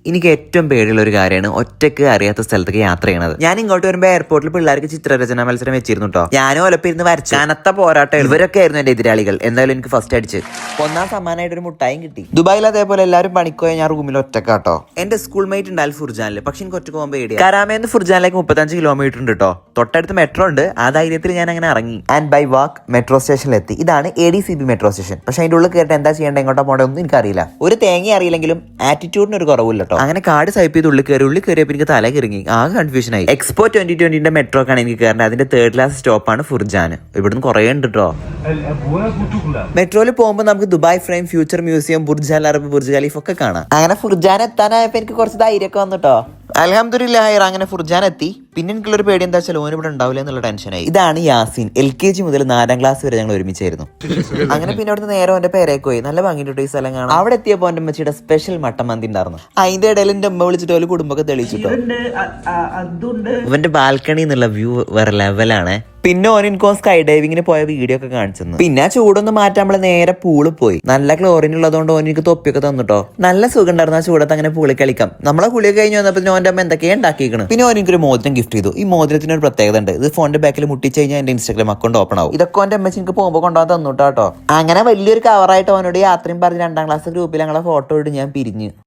എനിക്ക് ഏറ്റവും പേടിയുള്ള ഒരു കാര്യമാണ് ഒറ്റയ്ക്ക് അറിയാത്ത സ്ഥലത്തേക്ക് യാത്ര ചെയ്യണത്. ഞാൻ ഇങ്ങോട്ട് വരുമ്പോൾ എയർപോർട്ടിൽ പിള്ളേർക്ക് ചിത്രരചന മത്സരം വെച്ചിരുന്നു കേട്ടോ. ഞാനും ഒലപ്പിരുന്ന് വരച്ചു. കനത്ത പോരാട്ടം. ഇവരൊക്കെ ആയിരുന്നു എന്റെ എതിരാളികൾ. എന്തായാലും എനിക്ക് ഫസ്റ്റ് അടിച്ച് ഒന്നാം സമ്മാനമായിട്ട് ഒരു മുട്ടായും കിട്ടി. ദുബായിൽ അതേപോലെ എല്ലാവരും പണിക്കോയ ഞാൻ റൂമിൽ ഒറ്റക്കാട്ടോ. എന്റെ സ്കൂൾ മേറ്റ് ഉണ്ടായാലും ഫുർജാനില്. പക്ഷെ എനിക്ക് ഒറ്റക്ക് പോകുമ്പോൾ പേടിയാ. കരാമേന്ന് ഫുർജാനിലേക്ക് 35 കിലോമീറ്റർ ഉണ്ട് കേട്ടോ. തൊട്ടടുത്ത് മെട്രോ ഉണ്ട്. ആ ധൈര്യത്തിൽ ഞാൻ അങ്ങനെ ഇറങ്ങി ആൻഡ് ബൈ വാക്ക് മെട്രോ സ്റ്റേഷനിലെത്തി. ഇതാണ് ADCB മെട്രോ സ്റ്റേഷൻ. പക്ഷെ അതിന്റെ ഉള്ളിൽ കയറിയിട്ട് എന്താ ചെയ്യേണ്ടത്, എങ്ങോട്ടാ പോകേണ്ടത് ഒന്നും എനിക്കറിയില്ല. ഒരു തേങ്ങ അറിയില്ലെങ്കിലും ആറ്റിറ്റ്യൂഡിന് ഒരു കുറവില്ല കേട്ടോ. അങ്ങനെ കാർഡ് സ്വൈപ്പ് ചെയ്ത് ഉള്ളിൽ കയറിയപ്പോൾ എനിക്ക് തല കിറങ്ങി. ആകെ കൺഫ്യൂഷനായി. എക്സ്പോ 2020 മെട്രോക്കാണ് എനിക്ക് കയറേണ്ടത്. അതിന്റെ 3rd ക്ലാസ് സ്റ്റോപ്പാണ് ഫുർജാൻ. ഇവിടുന്ന് കുറേ ഉണ്ട് കേട്ടോ. മെട്രോയിൽ പോകുമ്പോൾ നമുക്ക് Dubai frame, future museum, Burj Al Arab, Burj Khalifa ഒക്കെ കാണാം. അങ്ങനെ ഫുർജാൻ എത്താനായപ്പോ എനിക്ക് കുറച്ച് ധൈര്യമൊക്കെ വന്നിട്ടോ. അൽഹംദുലില്ലാഹ് അങ്ങനെ ഫുർജാൻ എത്തി. പിന്നെ എനിക്കുള്ളൊരു പേടി എന്താ വെച്ചാൽ ഓൻ ഇവിടെ ഉണ്ടാവില്ല എന്നുള്ള ടെൻഷനായി. ഇതാണ് യാസീൻ. LKG മുതൽ 4ാം ക്ലാസ് വരെ ഞങ്ങൾ ഒരുമിച്ചായിരുന്നു. അങ്ങനെ പിന്നെ അവിടുന്ന് നേരെ ഓന്റെ പേരേക്ക് പോയി. നല്ല ഭംഗിട്ടോ ഈ സ്ഥലം കാണാം. അവിടെ എത്തിയപ്പോൾ എന്റെ അമ്മച്ചിയുടെ സ്പെഷ്യൽ മട്ടൻ മന്തി ഉണ്ടായിരുന്നു. അതിന്റെ ഇടയിൽ എന്റെ അമ്മ വിളിച്ചിട്ട് ഒരു കുടുംബമൊക്കെ തെളിയിച്ചിട്ടോ. ഇവന്റെ ബാൽക്കണി എന്നുള്ള വ്യൂ വേറെ ലെവലാണ്. പിന്നെ ഓൻ എനിക്ക് സ്കൈ ഡൈവിങ്ങിന് പോയ വീഡിയോ ഒക്കെ കാണിച്ചു. പിന്നെ ആ ചൂടൊന്ന് മാറ്റാൻ നമ്മള് നേരെ പൂള് പോയി. നല്ല ക്ലോറിൻ ഉള്ളതുകൊണ്ട് ഓൻ എനിക്ക് തൊപ്പിയൊക്കെ തന്നിട്ടോ. നല്ല സുഖം ഉണ്ടായിരുന്നു ആ ചൂടത്ത് അങ്ങനെ പൂളി കളിക്കാം. നമ്മളെ കുളിയൊക്കെ കഴിഞ്ഞ് വന്നപ്പോൾ ഓന്റെ അമ്മ എന്തൊക്കെയാണ് ഉണ്ടാക്കിയിരിക്കണം. പിന്നെ ഓൻ എനിക്കൊരു മോതിരം ഗിഫ്റ്റ് ചെയ്തു. ഈ മോതിരത്തിന് ഒരു പ്രത്യേകത ഉണ്ട്. ഇത് ഫോണിന്റെ ബാക്കിൽ മുട്ടിച്ച് കഴിഞ്ഞാൽ എന്റെ Instagram അക്കൗണ്ട് ഓപ്പൺ ആവും. ഇതൊക്കെ ഓന്റെ അമ്മ എനിക്ക് പോകുമ്പോൾ കൊണ്ടുപോകാൻ തന്നുട്ടോ. അങ്ങനെ വലിയൊരു കവറായിട്ട് അവനോട് യാത്രയും പറഞ്ഞ് 2ാം ക്ലാസ് ഗ്രൂപ്പിൽ ഞങ്ങളെ ഫോട്ടോ ഇട്ട് ഞാൻ പിരിഞ്ഞ്.